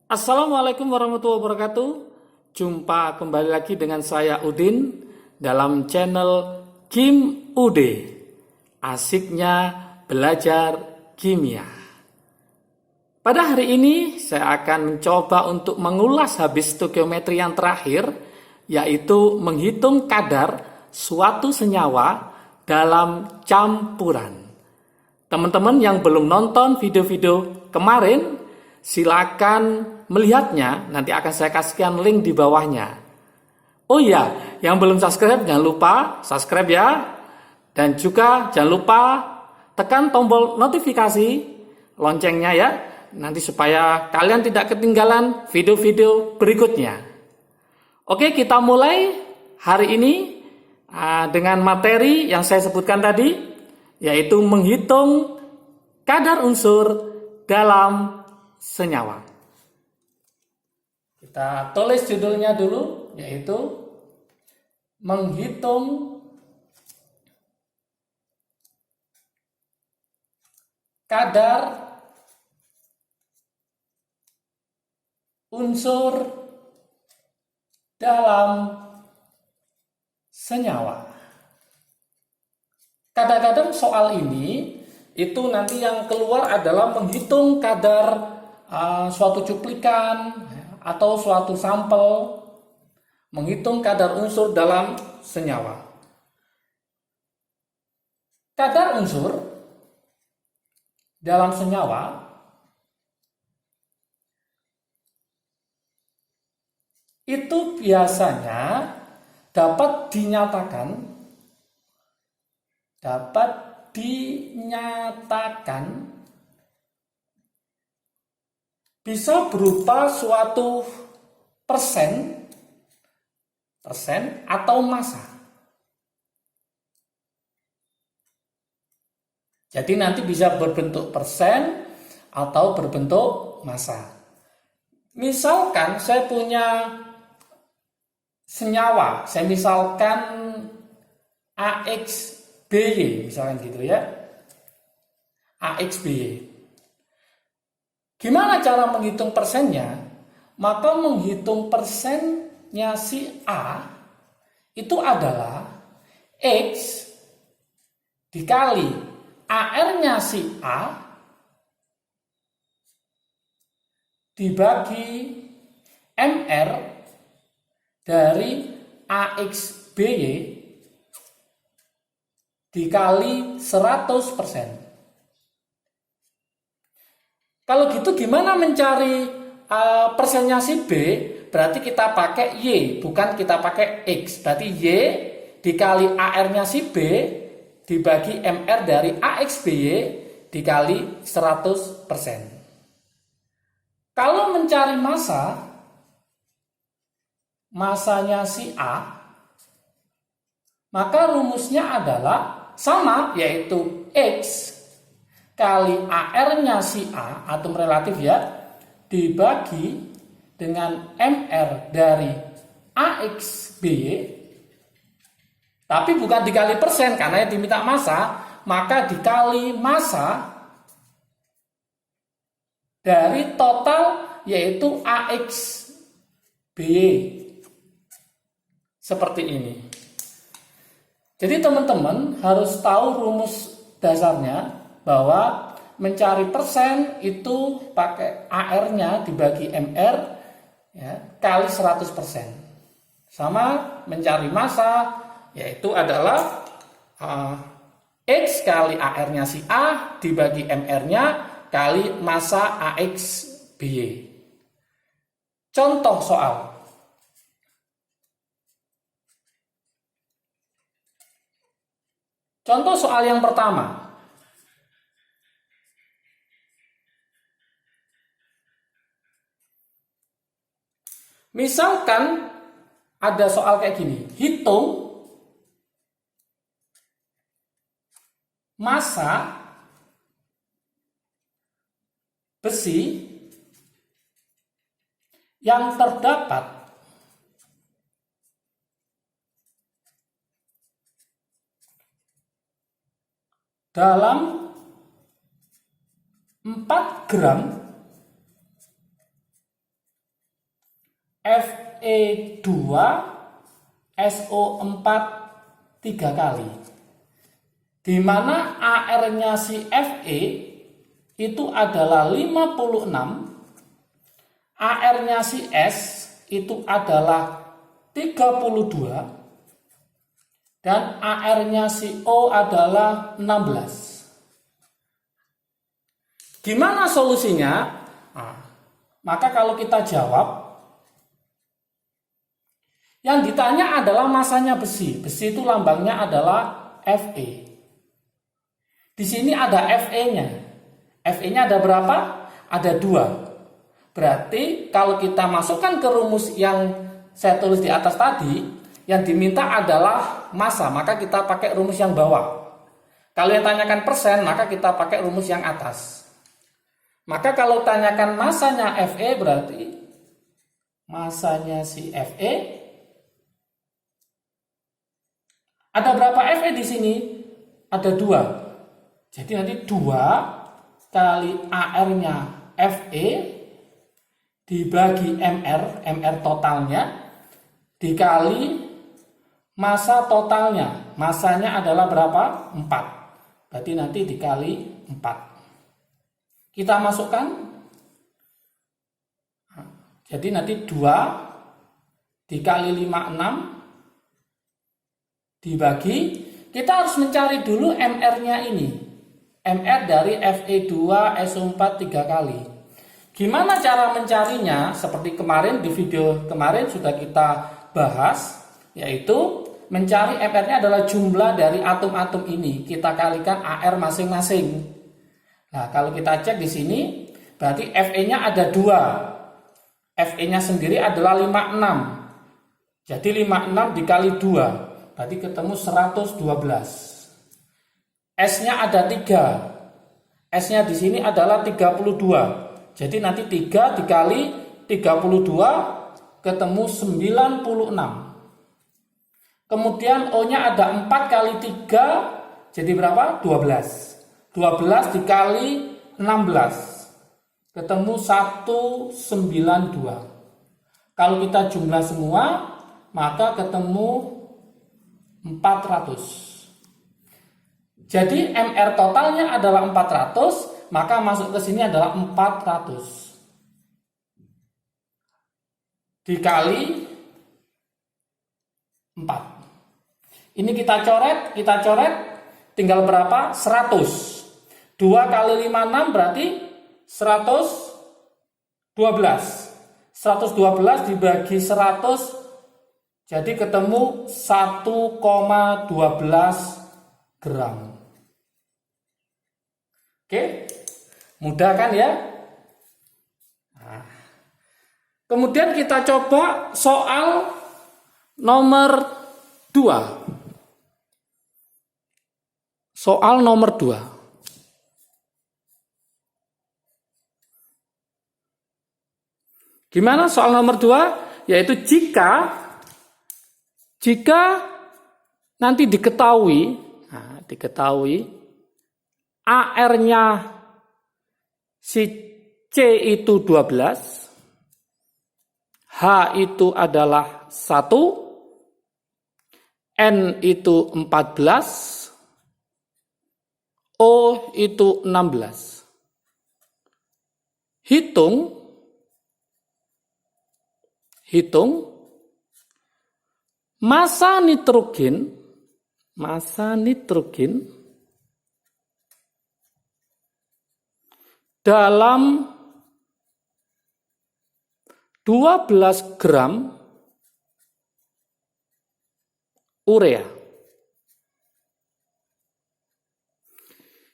Assalamualaikum warahmatullahi wabarakatuh. Jumpa kembali lagi dengan saya Udin dalam channel Kim Ude. Asiknya belajar kimia. Pada hari ini saya akan mencoba untuk mengulas habis stoikiometri yang terakhir, yaitu menghitung kadar suatu senyawa dalam campuran. Teman-teman yang belum nonton video-video kemarin, silakan melihatnya, nanti akan saya kasihkan link di bawahnya. Oh iya, yang belum subscribe jangan lupa subscribe ya. Dan juga jangan lupa tekan tombol notifikasi loncengnya ya, nanti supaya kalian tidak ketinggalan video-video berikutnya. Oke, kita mulai hari ini dengan materi yang saya sebutkan tadi, yaitu menghitung kadar unsur dalam senyawa. Kita tulis judulnya dulu, yaitu menghitung kadar unsur dalam senyawa. Kadang-kadang soal ini itu nanti yang keluar adalah menghitung kadar suatu cuplikan atau suatu sampel, menghitung kadar unsur dalam senyawa. Kadar unsur dalam senyawa itu biasanya dapat dinyatakan bisa berupa suatu persen atau massa. Jadi nanti bisa berbentuk persen atau berbentuk massa. Misalkan saya punya senyawa, saya misalkan AXBY, misalkan gitu ya. AXBY. Gimana cara menghitung persennya? Maka menghitung persennya si A itu adalah X dikali AR-nya si A dibagi MR dari AXBY dikali 100%. Kalau gitu gimana mencari persennya si B? Berarti kita pakai Y, bukan kita pakai X. Berarti Y dikali AR-nya si B dibagi MR dari AXBY dikali 100%. Kalau mencari massanya si A, maka rumusnya adalah sama, yaitu X kali AR-nya si A, atom relatif ya, dibagi dengan MR dari AXBY, tapi bukan dikali persen karena yang diminta massa, maka dikali massa dari total yaitu AXBY. Seperti ini. Jadi teman-teman harus tahu rumus dasarnya, bahwa mencari persen itu pakai AR-nya dibagi MR ya, kali 100%. Sama mencari massa, yaitu adalah X kali AR-nya si A dibagi MR-nya kali massa AXBY. Contoh soal. Contoh soal yang pertama. Misalkan ada soal kayak gini, hitung massa besi yang terdapat dalam 4 gram Fe2SO4 3 kali. Di mana AR-nya si Fe itu adalah 56, AR-nya si S itu adalah 32, dan AR-nya si O adalah 16. Gimana solusinya? Nah, maka kalau kita jawab, yang ditanya adalah masanya besi. Besi itu lambangnya adalah Fe. Di sini ada Fe-nya. Fe-nya ada berapa? Ada 2. Berarti kalau kita masukkan ke rumus yang saya tulis di atas tadi, yang diminta adalah massa, maka kita pakai rumus yang bawah. Kalau yang tanyakan persen, maka kita pakai rumus yang atas. Maka kalau tanyakan massanya Fe, berarti massanya si Fe ada berapa Fe di sini? Ada 2. Jadi nanti 2 kali AR-nya Fe dibagi MR totalnya, dikali massa totalnya. Massanya adalah berapa? 4. Berarti nanti dikali 4. Kita masukkan. Jadi nanti 2 dikali 56 dibagi. Kita harus mencari dulu MR-nya ini. MR dari Fe2SO4 3 kali. Gimana cara mencarinya? Seperti kemarin di video kemarin sudah kita bahas, yaitu mencari MR-nya adalah jumlah dari atom-atom ini. Kita kalikan AR masing-masing. Nah, kalau kita cek di sini, berarti Fe-nya ada 2. Fe-nya sendiri adalah 56. Jadi 56 dikali 2, berarti ketemu 112. S-nya ada 3. S-nya di sini adalah 32. Jadi nanti 3 dikali 32 ketemu 96. Kemudian O-nya ada 4 kali 3, jadi berapa? 12. 12 dikali 16 ketemu 192. Kalau kita jumlah semua, maka ketemu 400. Jadi MR totalnya adalah 400, maka masuk ke sini adalah 400 dikali 4. Ini kita coret, tinggal berapa? 100. 2 kali 56 berarti 112. 112 dibagi 100, jadi ketemu 1,12 gram. Oke, mudah kan ya? Nah, kemudian kita coba soal nomor 2. Soal nomor 2. Gimana soal nomor 2? Yaitu jika nanti diketahui AR-nya si C itu 12, H itu adalah 1, N itu 14, O itu 16. Hitung massa nitrogen dalam 12 gram urea.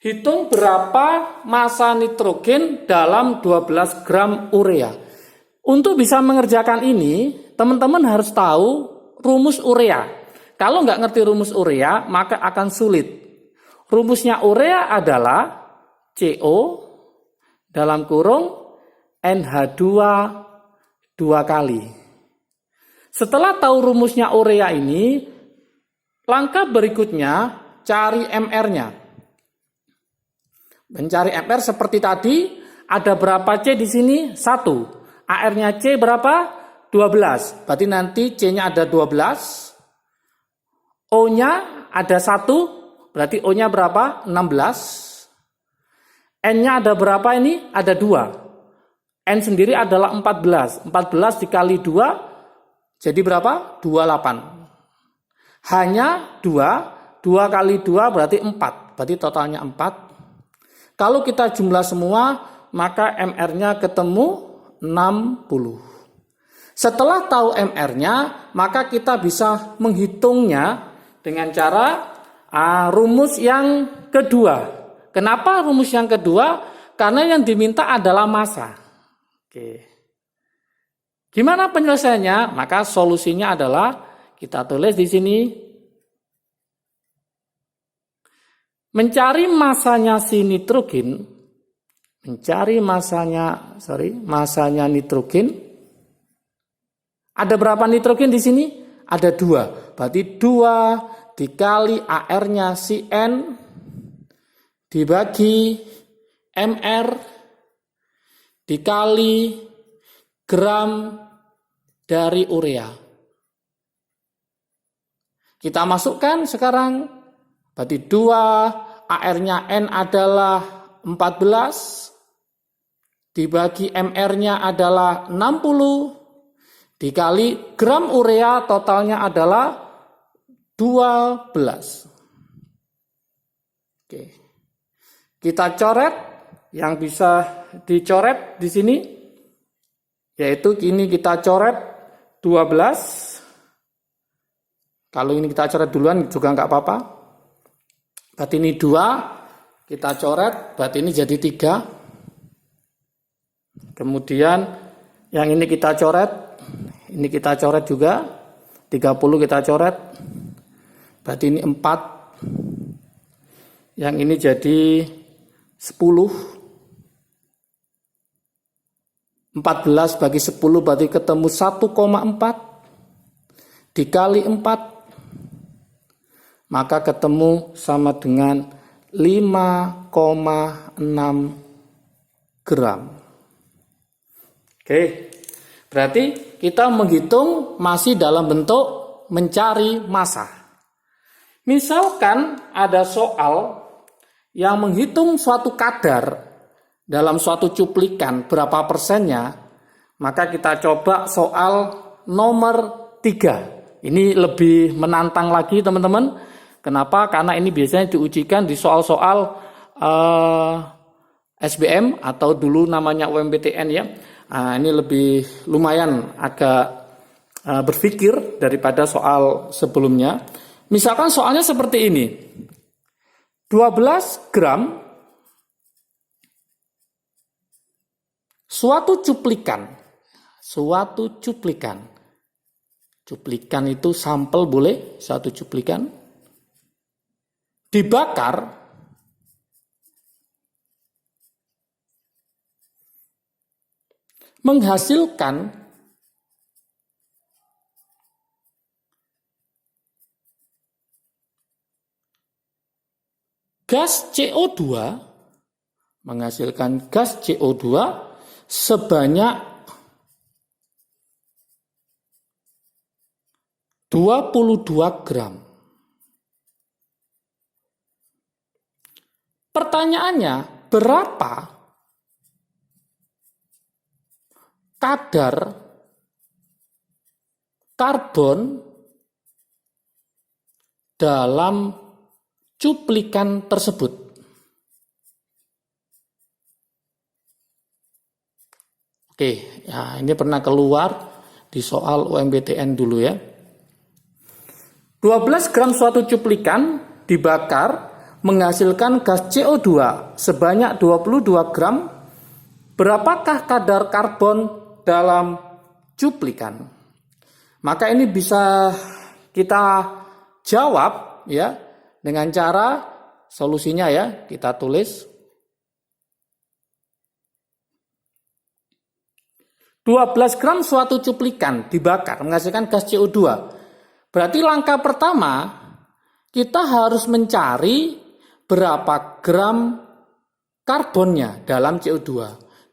Hitung berapa massa nitrogen dalam 12 gram urea. Untuk bisa mengerjakan ini, teman-teman harus tahu rumus urea. Kalau nggak ngerti rumus urea, maka akan sulit. Rumusnya urea adalah CO dalam kurung NH2 2 kali. Setelah tahu rumusnya urea ini, langkah berikutnya cari MR-nya. Mencari MR seperti tadi, ada berapa C di sini? 1. AR-nya C berapa? 12. Berarti nanti C-nya ada 12. O-nya ada 1. Berarti O-nya berapa? 16. N-nya ada berapa ini? Ada 2. N sendiri adalah 14. 14 dikali 2 jadi berapa? 28. Hanya 2. 2 kali 2 berarti 4. Berarti totalnya 4. Kalau kita jumlah semua, maka MR-nya ketemu 60. Setelah tahu MR-nya, maka kita bisa menghitungnya dengan cara rumus yang kedua. Kenapa rumus yang kedua? Karena yang diminta adalah massa. Oke. Gimana penyelesaiannya? Maka solusinya adalah kita tulis di sini. Mencari masanya si nitrogen, masanya nitrogen. Ada berapa nitrogen di sini? Ada 2. Berarti 2 dikali AR-nya si N dibagi MR dikali gram dari urea. Kita masukkan sekarang. Berarti 2 AR-nya N adalah 14 dibagi MR-nya adalah 60 dikali gram urea totalnya adalah 12. Oke. Kita coret yang bisa dicoret di sini, yaitu ini kita coret 12. Kalau ini kita coret duluan juga nggak apa-apa. Berarti ini 2, kita coret, berarti ini jadi 3. Kemudian yang ini kita coret, ini kita coret juga, 30 kita coret, berarti ini 4. Yang ini jadi 10. 14 bagi 10 berarti ketemu 1,4 dikali 4. Maka ketemu sama dengan 5,6 gram. Oke, berarti kita menghitung masih dalam bentuk mencari massa. Misalkan ada soal yang menghitung suatu kadar dalam suatu cuplikan berapa persennya, maka kita coba soal nomor 3. Ini lebih menantang lagi teman-teman. Kenapa? Karena ini biasanya diujikan di soal-soal SBM atau dulu namanya UMPTN ya. Ini lebih lumayan agak berpikir daripada soal sebelumnya. Misalkan soalnya seperti ini. 12 gram suatu cuplikan. Cuplikan itu sampel boleh, satu cuplikan. Dibakar menghasilkan gas CO2, sebanyak 22 gram. Pertanyaannya, berapa kadar karbon dalam cuplikan tersebut? Oke, ya ini pernah keluar di soal UMPTN dulu ya. 12 gram suatu cuplikan dibakar menghasilkan gas CO2 sebanyak 22 gram. Berapakah kadar karbon dalam cuplikan? Maka ini bisa kita jawab ya dengan cara solusinya ya, kita tulis 12 gram suatu cuplikan dibakar menghasilkan gas CO2. Berarti langkah pertama kita harus mencari berapa gram karbonnya dalam CO2.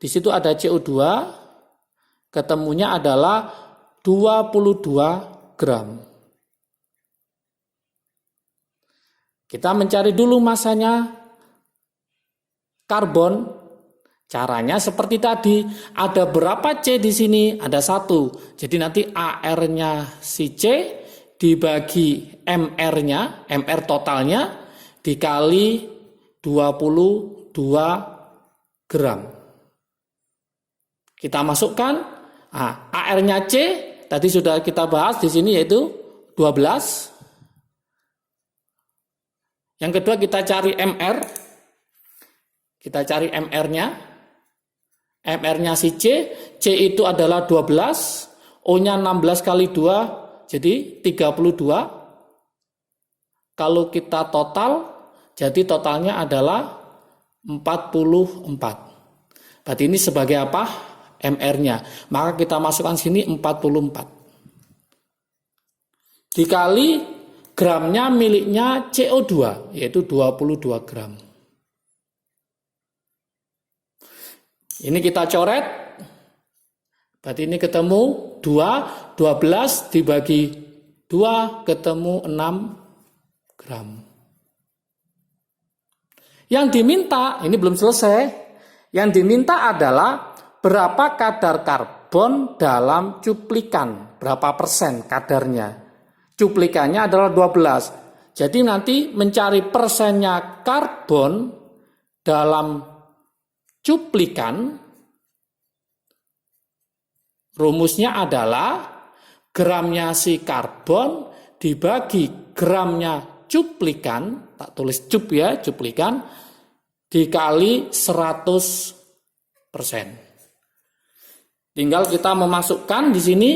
Di situ ada CO2, ketemunya adalah 22 gram. Kita mencari dulu masanya karbon. Caranya seperti tadi, ada berapa C di sini? Ada 1. Jadi nanti AR-nya si C dibagi MR-nya, MR totalnya dikali 22 gram. Kita masukkan, AR-nya C tadi sudah kita bahas di sini yaitu 12. Yang kedua kita cari MR. Kita cari MR-nya. MR-nya si C, C itu adalah 12, O-nya 16 kali 2, jadi 32. Kalau kita total, jadi totalnya adalah 44. Berarti ini sebagai apa? MR-nya. Maka kita masukkan sini 44. Dikali gramnya miliknya CO2, yaitu 22 gram. Ini kita coret, berarti ini ketemu 2, 12 dibagi 2 ketemu 6 gram. Yang diminta, ini belum selesai, yang diminta adalah berapa kadar karbon dalam cuplikan, berapa persen kadarnya. Cuplikannya adalah 12, jadi nanti mencari persennya karbon dalam cuplikan, rumusnya adalah gramnya si karbon dibagi gramnya cuplikan, tak tulis cup ya, cuplikan, dikali 100%. Tinggal kita memasukkan di sini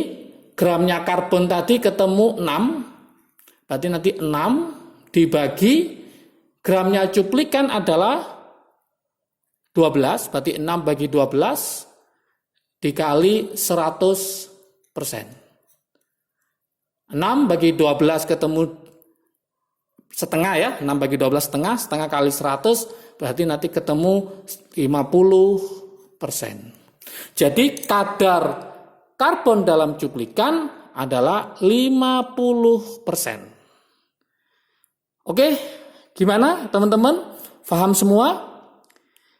gramnya karbon tadi ketemu 6, berarti nanti 6 dibagi gramnya cuplikan adalah 12, berarti 6 bagi 12 dikali 100%. 6 bagi 12 ketemu setengah ya, 6 bagi 12 setengah, setengah kali 100 berarti nanti ketemu 50%. Jadi kadar karbon dalam cuplikan adalah 50%. Oke, gimana teman-teman? Paham semua?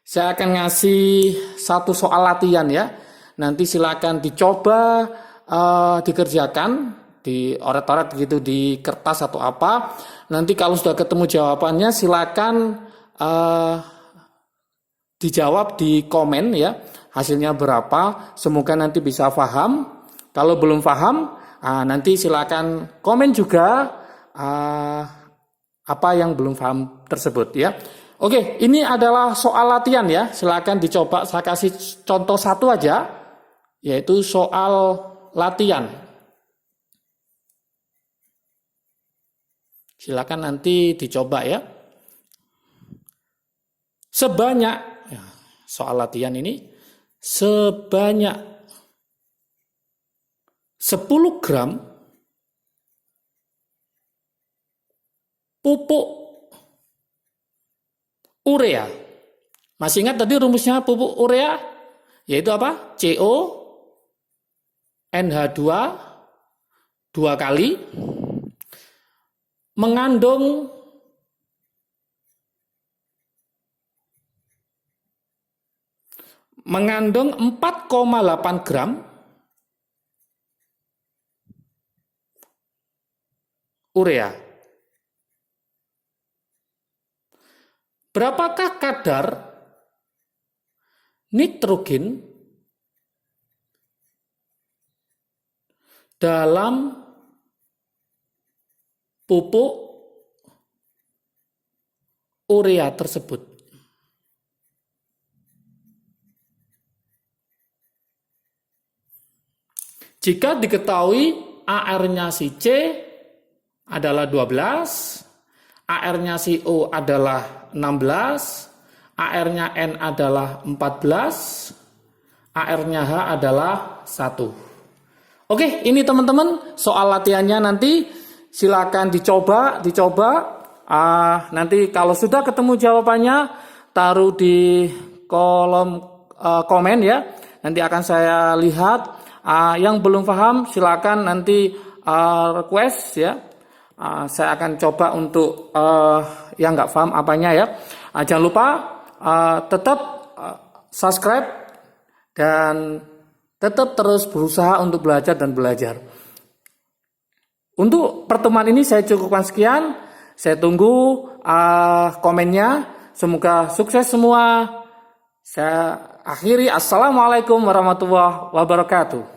Saya akan ngasih satu soal latihan ya. Nanti silakan dicoba dikerjakan, dioret-oret gitu di kertas atau apa. Nanti kalau sudah ketemu jawabannya silakan dijawab di komen ya. Hasilnya berapa? Semoga nanti bisa paham. Kalau belum paham, nanti silakan komen juga apa yang belum paham tersebut ya. Oke, ini adalah soal latihan ya. Silakan dicoba. Saya kasih contoh satu aja, yaitu soal latihan. Silakan nanti dicoba ya. Sebanyak soal latihan ini sebanyak 10 gram pupuk urea. Masih ingat tadi rumusnya pupuk urea? Yaitu apa? CO NH2 2 kali mengandung 4,8 gram urea. Berapakah kadar nitrogen dalam pupuk urea tersebut? Jika diketahui AR-nya si C adalah 12, AR-nya si O adalah 16, AR-nya N adalah 14, AR-nya H adalah 1. Oke, ini teman-teman soal latihannya nanti silakan dicoba. Nanti kalau sudah ketemu jawabannya taruh di kolom komen ya. Nanti akan saya lihat Yang belum paham silakan nanti request ya. Saya akan coba untuk yang nggak paham apanya ya. Jangan lupa tetap subscribe dan tetap terus berusaha untuk belajar dan belajar. Untuk pertemuan ini saya cukupkan sekian. Saya tunggu komennya. Semoga sukses semua. Saya akhiri. Assalamualaikum warahmatullahi wabarakatuh.